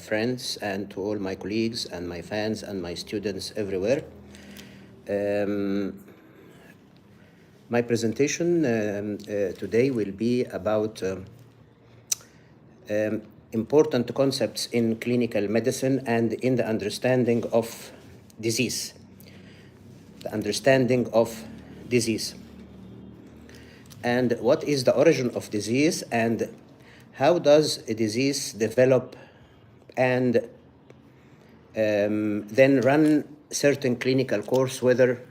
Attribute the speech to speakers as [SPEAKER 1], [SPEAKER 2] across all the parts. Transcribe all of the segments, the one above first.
[SPEAKER 1] friends and to all my colleagues and my fans and my students everywhere. My presentation today will be about important concepts in clinical medicine and in the understanding of disease. The understanding of disease. And what is the origin of disease and how does a disease develop and then run certain clinical course, whether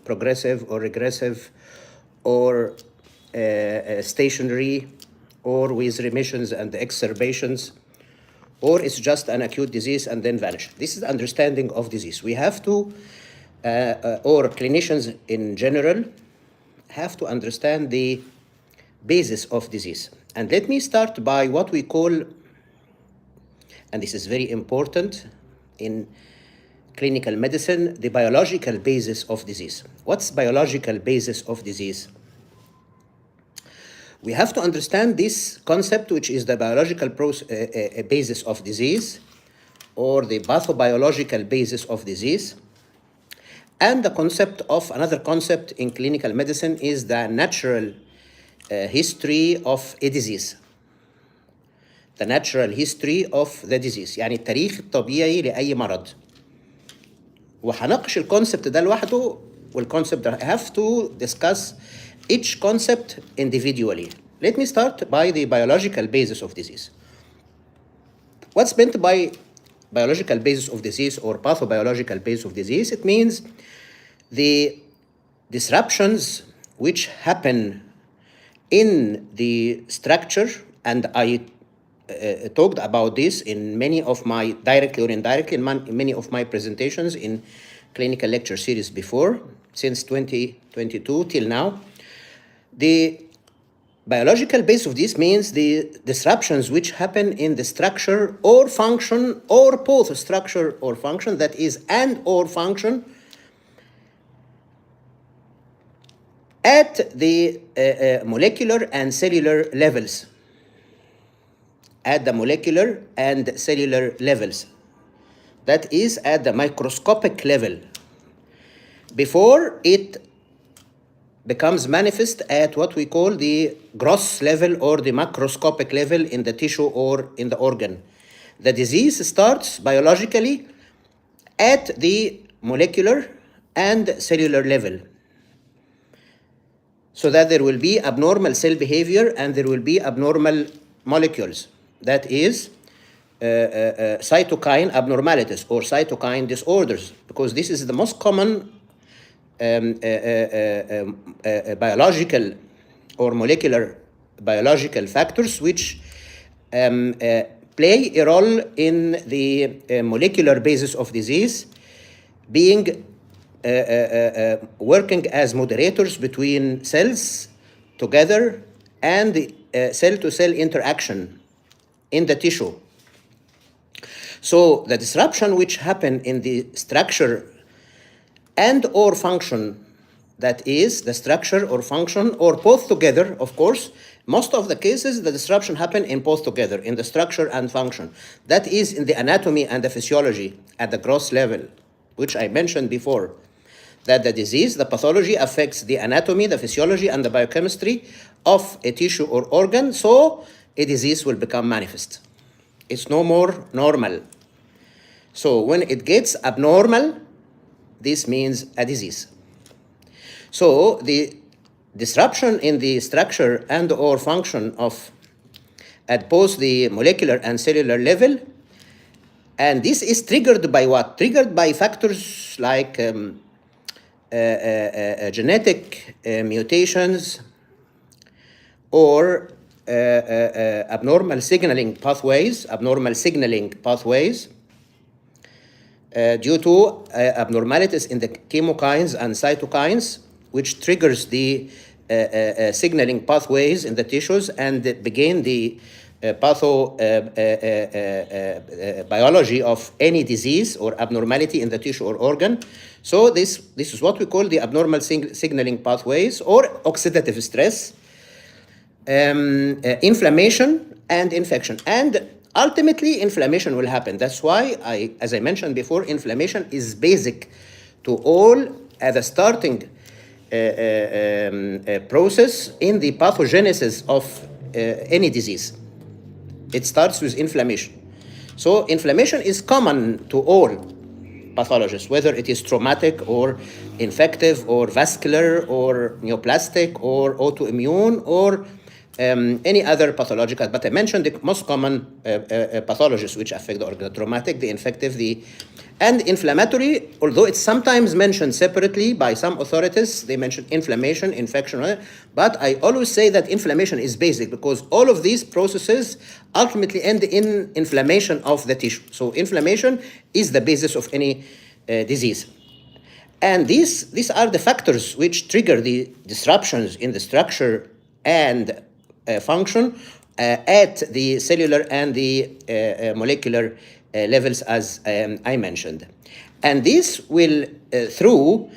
[SPEAKER 1] progressive or regressive or stationary or with remissions and exacerbations, or it's just an acute disease and then vanish. This is the understanding of disease. We have to, or clinicians in general, have to understand the basis of disease. And let me start by what we call, and this is very important in clinical medicine, the biological basis of disease. What's biological basis of disease? We have to understand this concept, which is the biological basis of disease, or the pathobiological basis of disease. And the concept of, another concept in clinical medicine is the natural history of a disease. The natural history of the disease. يعني التاريخ الطبيعي لأي مرض. وهناقش الكونسبت ده لوحده والكونسبت ده. I have to discuss each concept individually. Let me start by the biological basis of disease. What's meant by biological basis of disease or pathobiological basis of disease? It means the disruptions which happen in the structure, and I talked about this in many of my, directly or indirectly, in many of my presentations in clinical lecture series before, since 2022 till now. The biological base of this means the disruptions which happen in the structure or function, or both structure or function, that is, and or function, at the molecular and cellular levels. At the molecular and cellular levels. That is at the microscopic level. Before it becomes manifest at what we call the gross level or the macroscopic level in the tissue or in the organ. The disease starts biologically at the molecular and cellular level. So that there will be abnormal cell behavior and there will be abnormal molecules. That is cytokine abnormalities or cytokine disorders, because this is the most common biological or molecular biological factors which play a role in the molecular basis of disease, being working as moderators between cells together and cell-to-cell interaction in the tissue. So the disruption which happen in the structure and or function, that is the structure or function or both together, of course, most of the cases the disruption happen in both together, in the structure and function. That is in the anatomy and the physiology at the gross level, which I mentioned before, that the disease, the pathology affects the anatomy, the physiology, and the biochemistry of a tissue or organ, so a disease will become manifest. It's no more normal. So when it gets abnormal, this means a disease. So the disruption in the structure and or function of at both the molecular and cellular level, and this is triggered by what? Triggered by factors like genetic mutations or abnormal signaling pathways due to abnormalities in the chemokines and cytokines, which triggers the signaling pathways in the tissues and begin the pathobiology of any disease or abnormality in the tissue or organ. So this is what we call the abnormal signaling pathways or oxidative stress, inflammation and infection. And ultimately, inflammation will happen. That's why, as I mentioned before, inflammation is basic to all as a starting process in the pathogenesis of any disease. It starts with inflammation. So inflammation is common to all pathologists, whether it is traumatic or infective or vascular or neoplastic or autoimmune or any other pathological. But I mentioned the most common pathologies which affect the organ: the traumatic, the infective, and inflammatory. Although it's sometimes mentioned separately by some authorities, they mention inflammation, infection, but I always say that inflammation is basic because all of these processes ultimately end in inflammation of the tissue. So inflammation is the basis of any disease. And these are the factors which trigger the disruptions in the structure and function at the cellular and the molecular levels, as I mentioned. And this will, through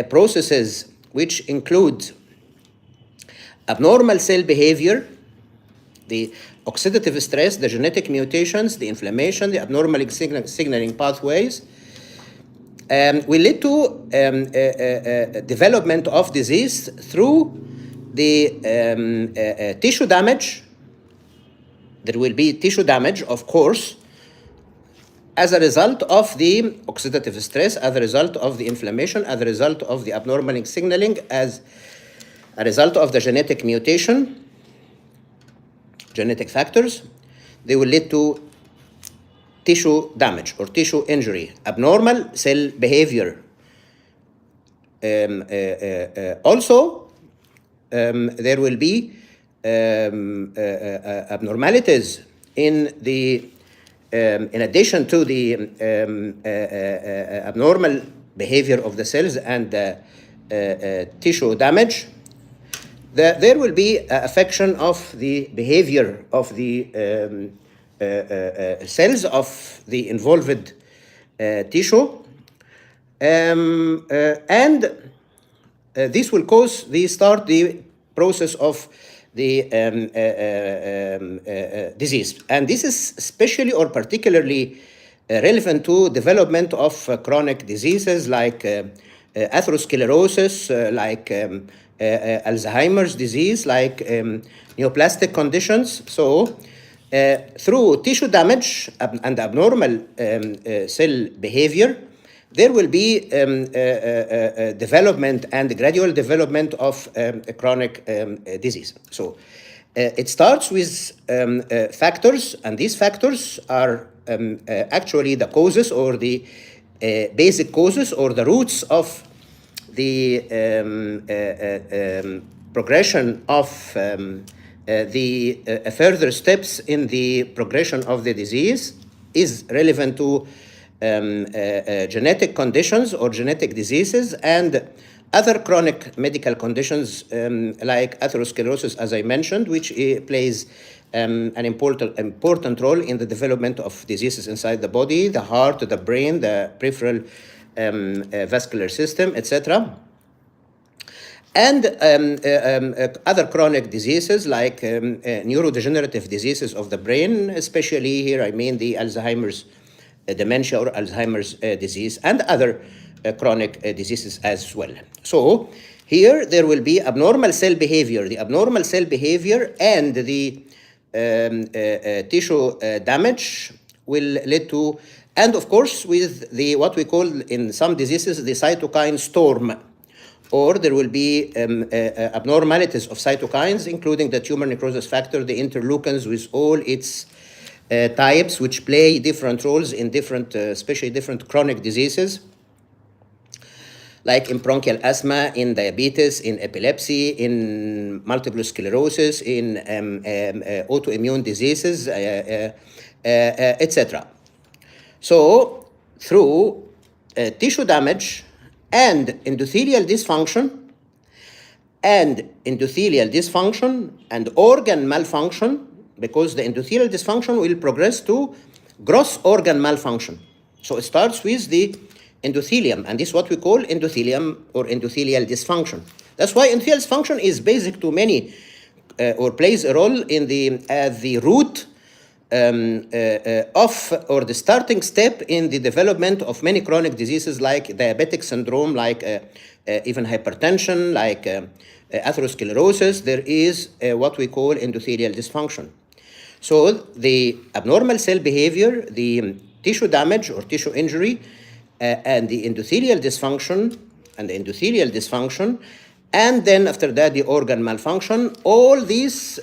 [SPEAKER 1] processes which include abnormal cell behavior, the oxidative stress, the genetic mutations, the inflammation, the abnormal signaling pathways, will lead to development of disease through the tissue damage. There will be tissue damage, of course, as a result of the oxidative stress, as a result of the inflammation, as a result of the abnormal signaling, as a result of the genetic mutation, genetic factors. They will lead to tissue damage or tissue injury, abnormal cell behavior. Also, there will be abnormalities in the in addition to the abnormal behavior of the cells and tissue damage, there will be affection of the behavior of the cells of the involved tissue, and this will start the process of the disease. And this is especially or particularly relevant to development of chronic diseases like atherosclerosis, like Alzheimer's disease, like neoplastic conditions. So through tissue damage and abnormal cell behavior, there will be development and gradual development of chronic disease. So it starts with factors, and these factors are actually the causes or the basic causes or the roots of the progression of the further steps in the progression of the disease is relevant to genetic conditions or genetic diseases and other chronic medical conditions like atherosclerosis, as I mentioned, which plays an important role in the development of diseases inside the body, the heart, the brain, the peripheral vascular system, etc. And other chronic diseases like neurodegenerative diseases of the brain, especially here I mean the Alzheimer's dementia or Alzheimer's disease, and other chronic diseases as well. So here there will be abnormal cell behavior. The abnormal cell behavior and the tissue damage will lead to, and of course with the what we call in some diseases the cytokine storm, or there will be abnormalities of cytokines, including the tumor necrosis factor, the interleukins with all its types, which play different roles in different, especially different chronic diseases, like in bronchial asthma, in diabetes, in epilepsy, in multiple sclerosis, in autoimmune diseases, etc. So through tissue damage and endothelial dysfunction and organ malfunction, because the endothelial dysfunction will progress to gross organ malfunction. So it starts with the endothelium, and this is what we call endothelium or endothelial dysfunction. That's why endothelial dysfunction is basic to many, or plays a role in the root or the starting step in the development of many chronic diseases like diabetic syndrome, like even hypertension, like atherosclerosis. There is what we call endothelial dysfunction. So the abnormal cell behavior, the tissue damage or tissue injury, and the endothelial dysfunction, and then after that the organ malfunction, all these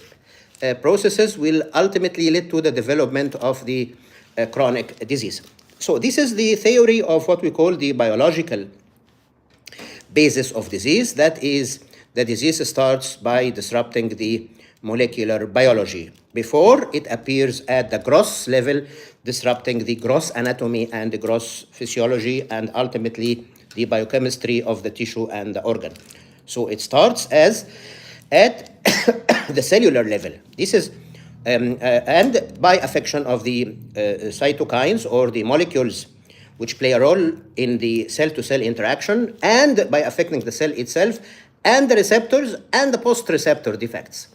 [SPEAKER 1] processes will ultimately lead to the development of the chronic disease. So this is the theory of what we call the biological basis of disease. That is, the disease starts by disrupting the molecular biology before it appears at the gross level, disrupting the gross anatomy and the gross physiology and ultimately the biochemistry of the tissue and the organ. So it starts as at the cellular level. This is and by affection of the cytokines or the molecules which play a role in the cell-to-cell interaction, and by affecting the cell itself and the receptors and the post-receptor defects.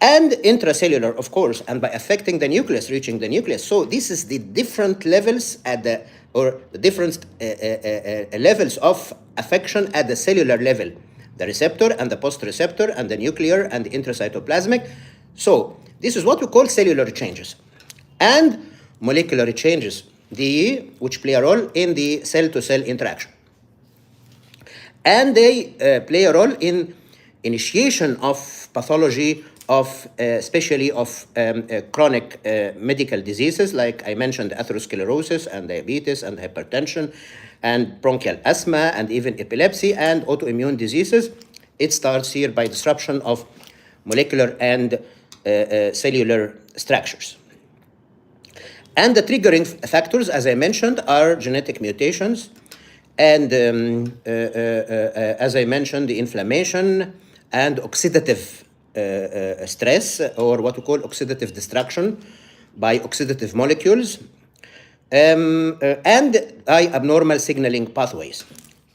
[SPEAKER 1] And intracellular, of course, and by affecting the nucleus, reaching the nucleus. So this is the different levels at the, or the different levels of affection at the cellular level. The receptor and the post-receptor and the nuclear and the intracytoplasmic. So this is what we call cellular changes. And molecular changes, which play a role in the cell-to-cell interaction. And they play a role in initiation of pathology of especially of chronic medical diseases, like I mentioned, atherosclerosis and diabetes and hypertension and bronchial asthma and even epilepsy and autoimmune diseases. It starts here by disruption of molecular and cellular structures. And the triggering factors, as I mentioned, are genetic mutations and, as I mentioned, the inflammation and oxidative stress, or what we call oxidative destruction by oxidative molecules, and by abnormal signaling pathways.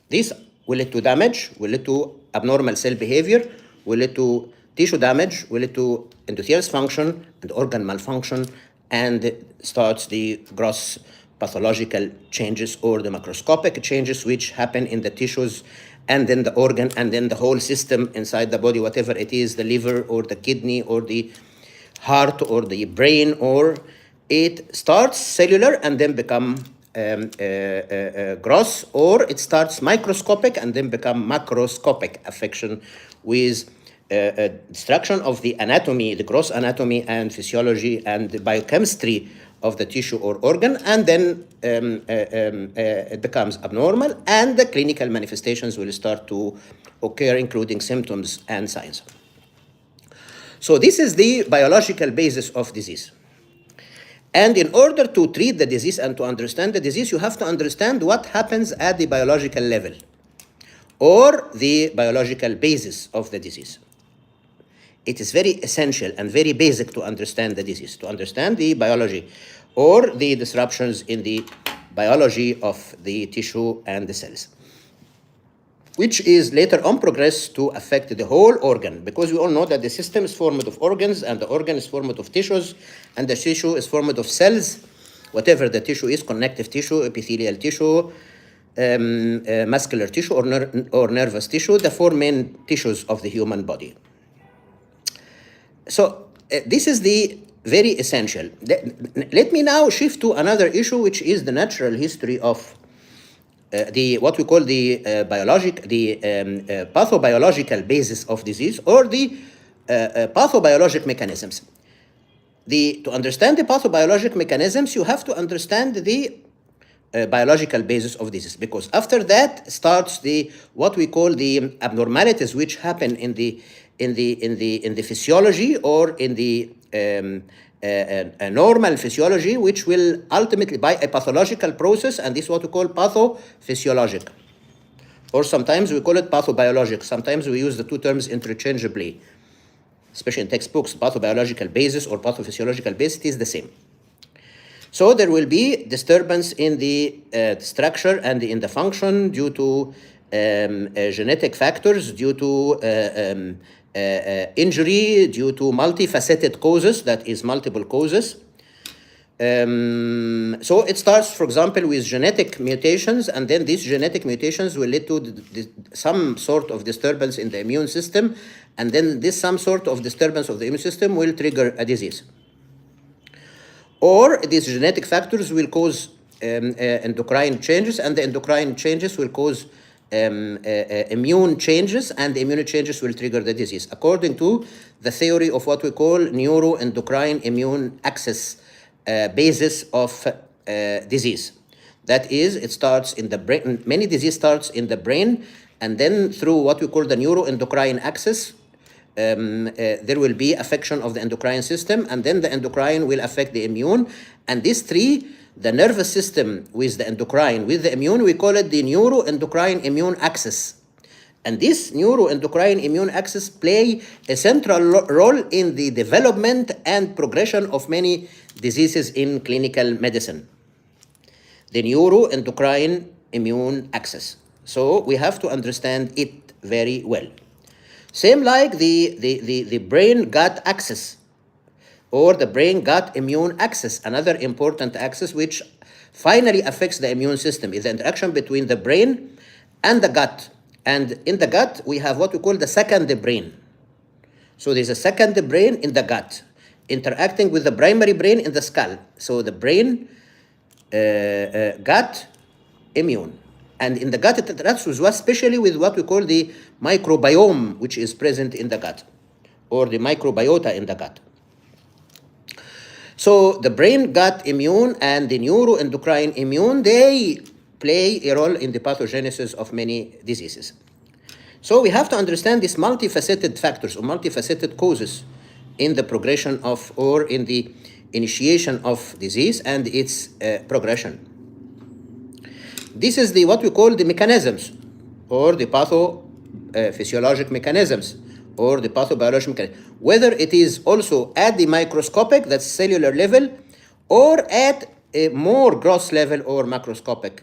[SPEAKER 1] These will lead to damage, will lead to abnormal cell behavior, will lead to tissue damage, will lead to endothelial dysfunction and organ malfunction, and starts the gross pathological changes or the macroscopic changes which happen in the tissues and then the organ and then the whole system inside the body, whatever it is, the liver or the kidney or the heart or the brain, or it starts cellular and then become gross, or it starts microscopic and then become macroscopic affection with destruction of the anatomy, the gross anatomy and physiology and the biochemistry of the tissue or organ, and then it becomes abnormal, and the clinical manifestations will start to occur, including symptoms and signs. So this is the biological basis of disease. And in order to treat the disease and to understand the disease, you have to understand what happens at the biological level, or the biological basis of the disease. It is very essential and very basic to understand the disease, to understand the biology or the disruptions in the biology of the tissue and the cells, which is later on progressed to affect the whole organ, because we all know that the system is formed of organs and the organ is formed of tissues and the tissue is formed of cells, whatever the tissue is, connective tissue, epithelial tissue, muscular tissue or nervous tissue, the four main tissues of the human body. So this is the very essential. Let me now shift to another issue, which is the natural history of what we call the pathobiological basis of disease, or the pathobiologic mechanisms. To understand the pathobiologic mechanisms, you have to understand the biological basis of disease, because after that starts what we call the abnormalities which happen in the physiology or in the normal physiology, which will ultimately by a pathological process, and this is what we call pathophysiologic, or sometimes we call it pathobiologic. Sometimes we use the two terms interchangeably, especially in textbooks. Pathobiological basis or pathophysiological basis is the same. So there will be disturbance in the structure and in the function due to genetic factors, due to injury due to multifaceted causes, that is multiple causes. So it starts, for example, with genetic mutations, and then these genetic mutations will lead to some sort of disturbance in the immune system, and then this some sort of disturbance of the immune system will trigger a disease. Or these genetic factors will cause endocrine changes, and the endocrine changes will cause immune changes, and the immune changes will trigger the disease, according to the theory of what we call neuroendocrine immune axis basis of disease. That is, it starts in the brain. Many disease starts in the brain, and then through what we call the neuroendocrine axis, there will be affection of the endocrine system, and then the endocrine will affect the immune. And these three, the nervous system with the endocrine, with the immune, we call it the neuroendocrine immune axis. And this neuroendocrine immune axis play a central role in the development and progression of many diseases in clinical medicine. The neuroendocrine immune axis. So we have to understand it very well. Same like the brain-gut axis, or the brain-gut immune axis, another important axis which finally affects the immune system, is the interaction between the brain and the gut. And in the gut, we have what we call the second brain. So there's a second brain in the gut, interacting with the primary brain in the skull. So the brain, gut, immune. And in the gut, it interacts with what, especially with what we call the microbiome, which is present in the gut, or the microbiota in the gut. So the brain-gut immune and the neuroendocrine immune, they play a role in the pathogenesis of many diseases. So we have to understand these multifaceted factors or multifaceted causes in the progression of, or in the initiation of disease and its progression. This is the what we call the mechanisms, or the pathophysiologic mechanisms, or the pathobiological mechanisms, whether it is also at the microscopic, that's cellular level, or at a more gross level or macroscopic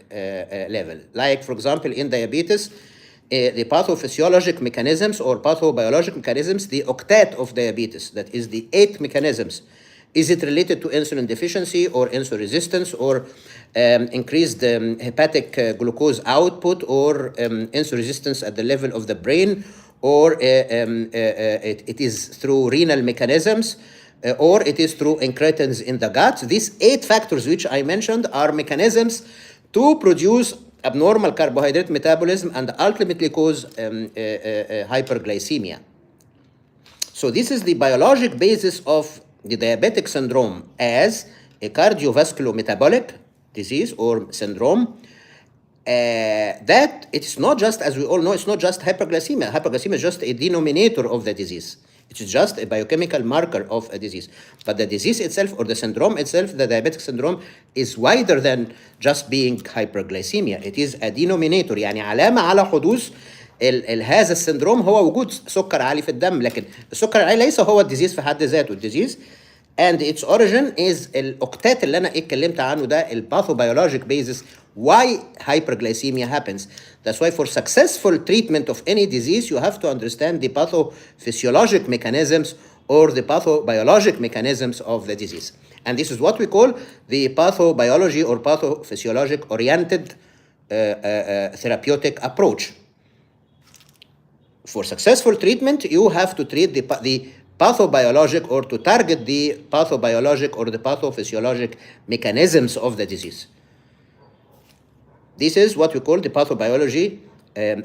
[SPEAKER 1] level. Like, for example, in diabetes, the pathophysiologic mechanisms or pathobiologic mechanisms, the octet of diabetes, that is the 8 mechanisms. Is it related to insulin deficiency or insulin resistance, or increased hepatic glucose output, or insulin resistance at the level of the brain, or it is through renal mechanisms, or it is through incretins in the gut. These 8 factors which I mentioned are mechanisms to produce abnormal carbohydrate metabolism and ultimately cause hyperglycemia. So this is the biologic basis of the diabetic syndrome as a cardiovascular metabolic disease or syndrome. That it's not just, as we all know, it's not just hyperglycemia. Hyperglycemia is just a denominator of the disease. It's just a biochemical marker of a disease. But the disease itself, or the syndrome itself, the diabetic syndrome, is wider than just being hyperglycemia. It is a denominator. يعني علامة على حدوث هذا السندروم هو وجود سكر عالي في الدم، لكن السكر العالي ليس هو الديزيز في حد ذاته. الديزيز and its origin is الاوكتات اللي انا اتكلمت عنه ده الباثوبيولوجيك basis why hyperglycemia happens. That's why for successful treatment of any disease you have to understand the pathophysiologic mechanisms or the pathobiologic mechanisms of the disease. And this is what we call the pathobiology or pathophysiologic oriented therapeutic approach. For successful treatment, you have to treat the pathobiologic, or to target the pathobiologic or the pathophysiologic mechanisms of the disease. This is what we call the pathobiology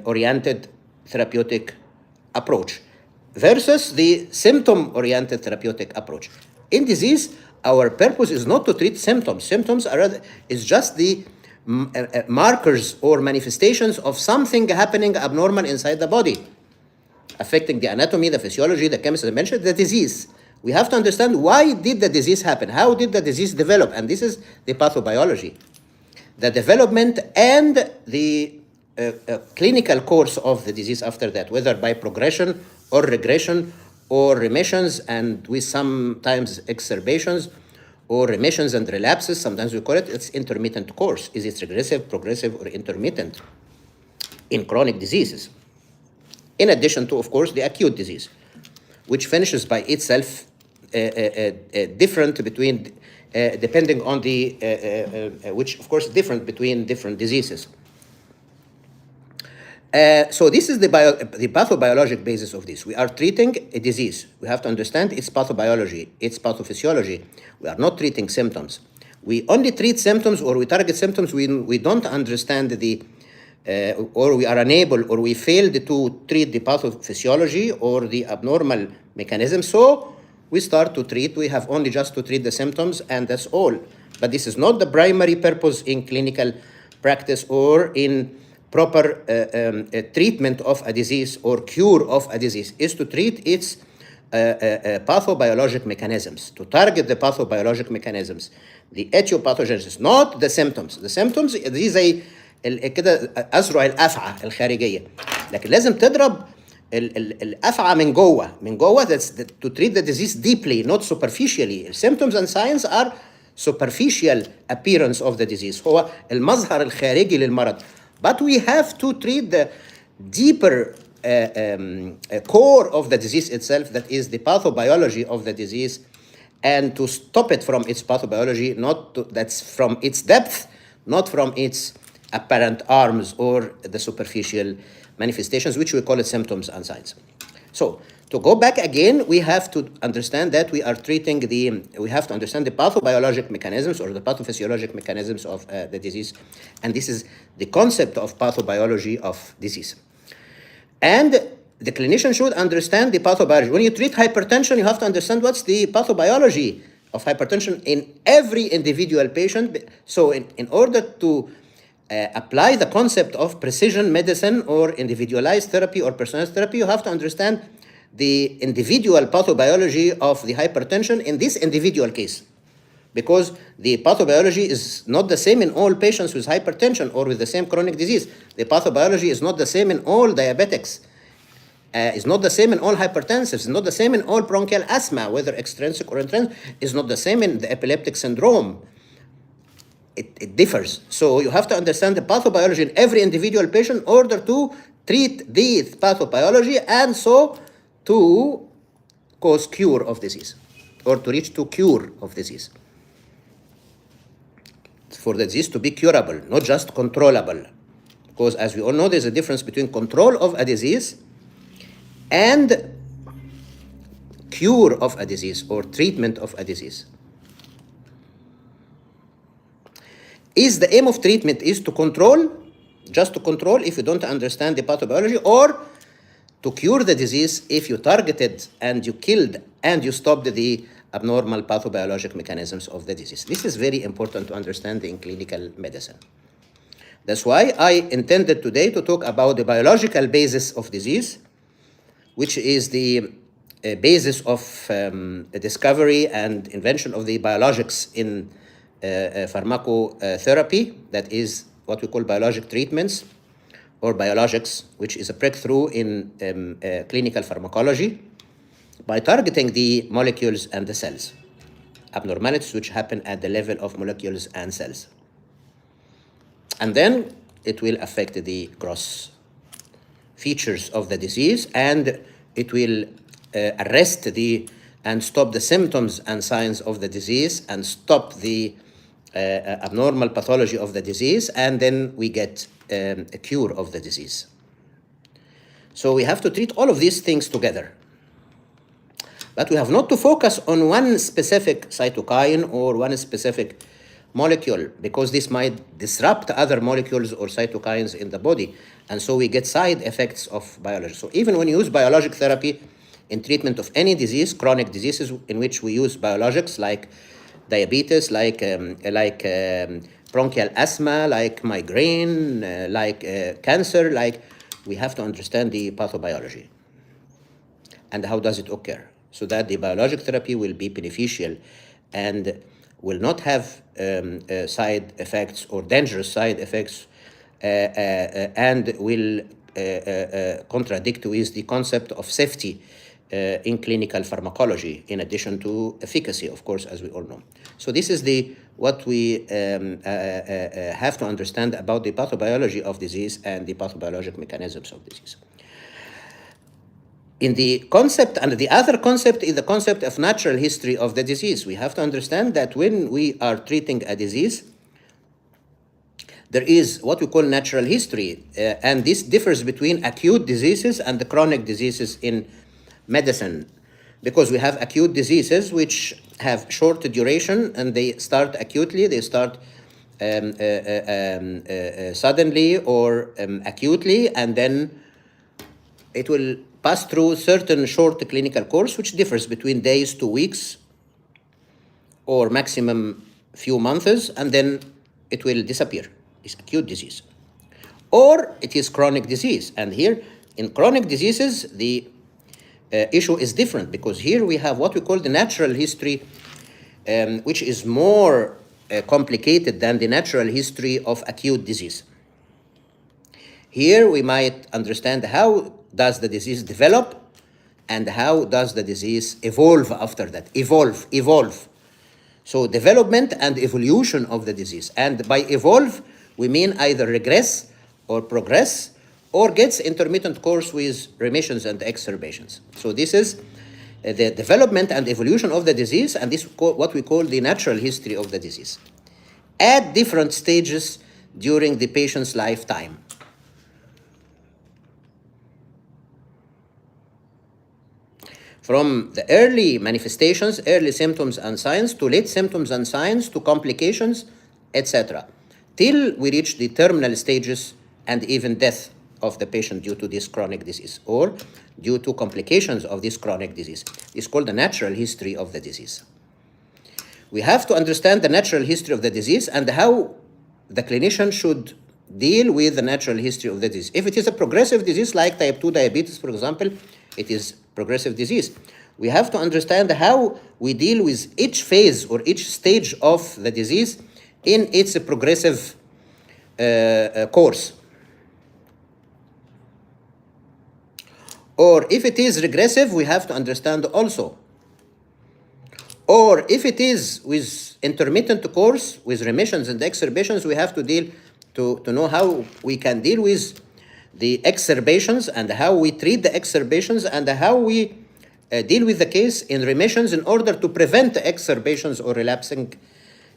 [SPEAKER 1] oriented therapeutic approach versus the symptom oriented therapeutic approach. In disease, our purpose is not to treat symptoms. Symptoms is just the markers or manifestations of something happening abnormal inside the body, affecting the anatomy, the physiology, the chemistry, I mentioned, the disease. We have to understand why did the disease happen? How did the disease develop? And this is the pathobiology. The development and the clinical course of the disease after that, whether by progression or regression or remissions and with sometimes exacerbations, or remissions and relapses, sometimes we call it, it's intermittent course. Is it regressive, progressive, or intermittent in chronic diseases? In addition to, of course, the acute disease. which finishes by itself different between, depending on the, which of course different between different diseases. So this is the pathobiologic basis of this. We are treating a disease. We have to understand its pathobiology, its pathophysiology. We are not treating symptoms. We only treat symptoms, or we target symptoms when we don't understand the, or we are unable, or we failed to treat the pathophysiology or the abnormal mechanism. So we start to treat. We have only just to treat the symptoms, and that's all. But this is not the primary purpose in clinical practice or in proper treatment of a disease or cure of a disease. Is to treat its pathobiologic mechanisms, to target the pathobiologic mechanisms, the etiopathogenesis, not the symptoms. The symptoms دي زي كده أذرع الأفعى الخارجية، لكن لازم تضرب الأفعى من جوه. That's to treat the disease deeply, not superficially. Symptoms and signs are superficial appearance of the disease. هو المظهر الخارجي للمرض. But we have to treat the deeper core of the disease itself, that is the pathobiology of the disease, and to stop it from its pathobiology, that's from its depth, not from its apparent arms or the superficial manifestations, which we call it symptoms and signs. So to go back again, we have to understand that we are treating we have to understand the pathobiologic mechanisms or the pathophysiologic mechanisms of the disease. And this is the concept of pathobiology of disease. And the clinician should understand the pathobiology. When you treat hypertension, you have to understand what's the pathobiology of hypertension in every individual patient. So in order to apply the concept of precision medicine or individualized therapy or personalized therapy, you have to understand the individual pathobiology of the hypertension in this individual case, because the pathobiology is not the same in all patients with hypertension or with the same chronic disease. The pathobiology is not the same in all diabetics, is not the same in all hypertensives, is not the same in all bronchial asthma, whether extrinsic or intrinsic, is not the same in the epileptic syndrome. It differs. So you have to understand the pathobiology in every individual patient in order to treat the pathobiology and so to cause cure of disease, or to reach to cure of disease. For the disease to be curable, not just controllable. Because as we all know, there's a difference between control of a disease and cure of a disease or treatment of a disease. Is the aim of treatment is to control, just to control if you don't understand the pathobiology, or to cure the disease if you targeted and you killed and you stopped the abnormal pathobiologic mechanisms of the disease? This is very important to understand in clinical medicine. That's why I intended today to talk about the biological basis of disease, which is the basis of discovery and invention of the biologics in pharmacotherapy, that is what we call biologic treatments or biologics, which is a breakthrough in clinical pharmacology by targeting the molecules and the cells, abnormalities which happen at the level of molecules and cells. And then it will affect the gross features of the disease, and it will arrest and stop the symptoms and signs of the disease and stop the abnormal pathology of the disease, and then we get a cure of the disease. So we have to treat all of these things together. But we have not to focus on one specific cytokine or one specific molecule, because this might disrupt other molecules or cytokines in the body, and so we get side effects of biology. So even when you use biologic therapy in treatment of any disease, chronic diseases in which we use biologics like diabetes, like bronchial asthma, like migraine, like cancer, we have to understand the pathobiology and how does it occur, so that the biologic therapy will be beneficial and will not have side effects or dangerous side effects, and will contradict with the concept of safety in clinical pharmacology, in addition to efficacy, of course, as we all know. So this is what we have to understand about the pathobiology of disease and the pathobiologic mechanisms of disease. In the concept, and the other concept is the concept of natural history of the disease. We have to understand that when we are treating a disease, there is what we call natural history, and this differs between acute diseases and the chronic diseases in medicine, because we have acute diseases which have short duration and they start acutely, they start suddenly or acutely, and then it will pass through certain short clinical course which differs between days to weeks or maximum few months, and then it will disappear. It's acute disease. Or it is chronic disease. And here in chronic diseases, the issue is different, because here we have what we call the natural history, which is more complicated than the natural history of acute disease. Here we might understand how does the disease develop and how does the disease evolve after that. Evolve. So development and evolution of the disease. And by evolve, we mean either regress or progress or gets intermittent course with remissions and exacerbations. So this is the development and evolution of the disease, and this is what we call the natural history of the disease at different stages during the patient's lifetime. From the early manifestations, early symptoms and signs, to late symptoms and signs, to complications, etc., till we reach the terminal stages and even death of the patient due to this chronic disease or due to complications of this chronic disease. It's called the natural history of the disease. We have to understand the natural history of the disease and how the clinician should deal with the natural history of the disease. If it is a progressive disease like type 2 diabetes, for example, it is progressive disease. We have to understand how we deal with each phase or each stage of the disease in its progressive course. Or if it is regressive, we have to understand also. Or if it is with intermittent course, with remissions and exacerbations, we have to deal to know how we can deal with the exacerbations and how we treat the exacerbations and how we deal with the case in remissions in order to prevent exacerbations or relapsing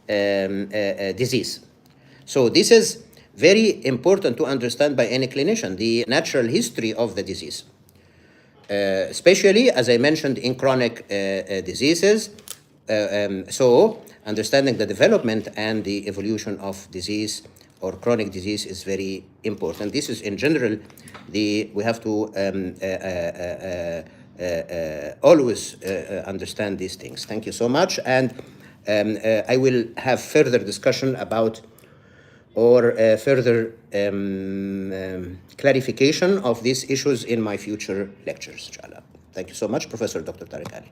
[SPEAKER 1] disease. So this is very important to understand by any clinician, the natural history of the disease. Especially, as I mentioned, in chronic diseases. So understanding the development and the evolution of disease or chronic disease is very important. This is in general, we have to always understand these things. Thank you so much. And I will have further discussion about or further clarification of these issues in my future lectures, inshallah. Thank you so much, Professor Dr. Tarek Ali.